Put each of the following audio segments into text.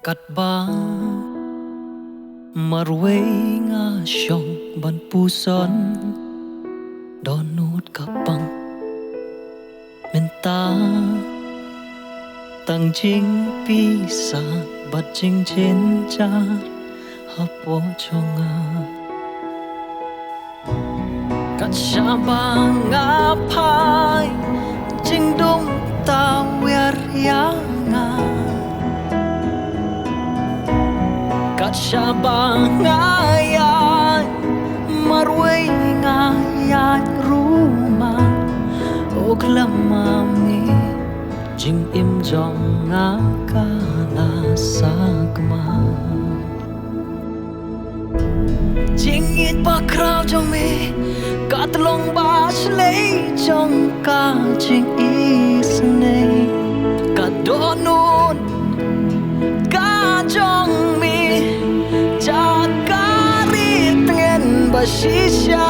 Kat ba marway nga siyang banpuson donut kapang menta tang jing pisa bat jing chen cha hapo chonga kat shaba nga pai jing dum ta wer ya nga kat shaba nga ya marway nga ya rumah ok lamami jing im jong nga kana sakma jing it ba krao jong me kat long ba slay jong ka jing isne kat donut ka jong me jakari tengen basisha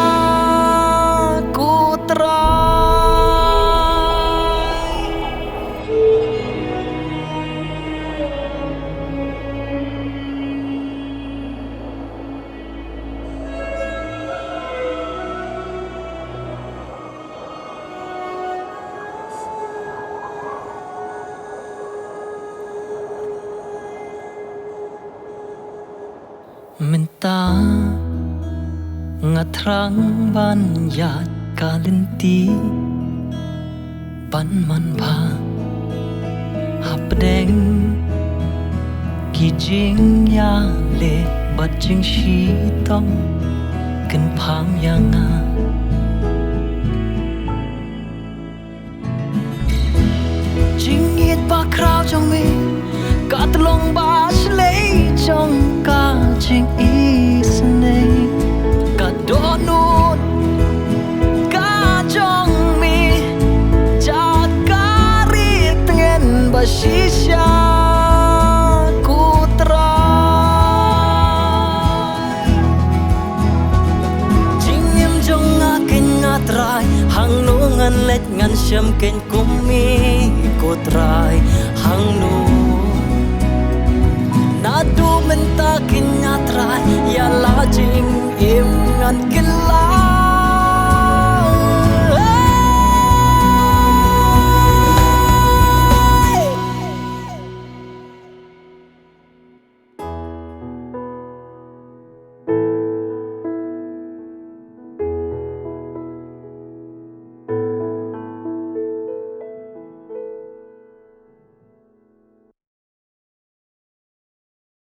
kutra minta ngatrang ban yat kalinti ban man pa hapdeng ki jing ya le bat jing shi tong kan phang yang a jing it ba krao trong me ka tlong ba slay trong ka jing isne ka donut ka jong mi jakari tengen basisha kutra jing im jong akin ngatrai hang nu ngan let ngan syam ken kumi kutrai hang nu nadu menta kin ngatrai ya la jing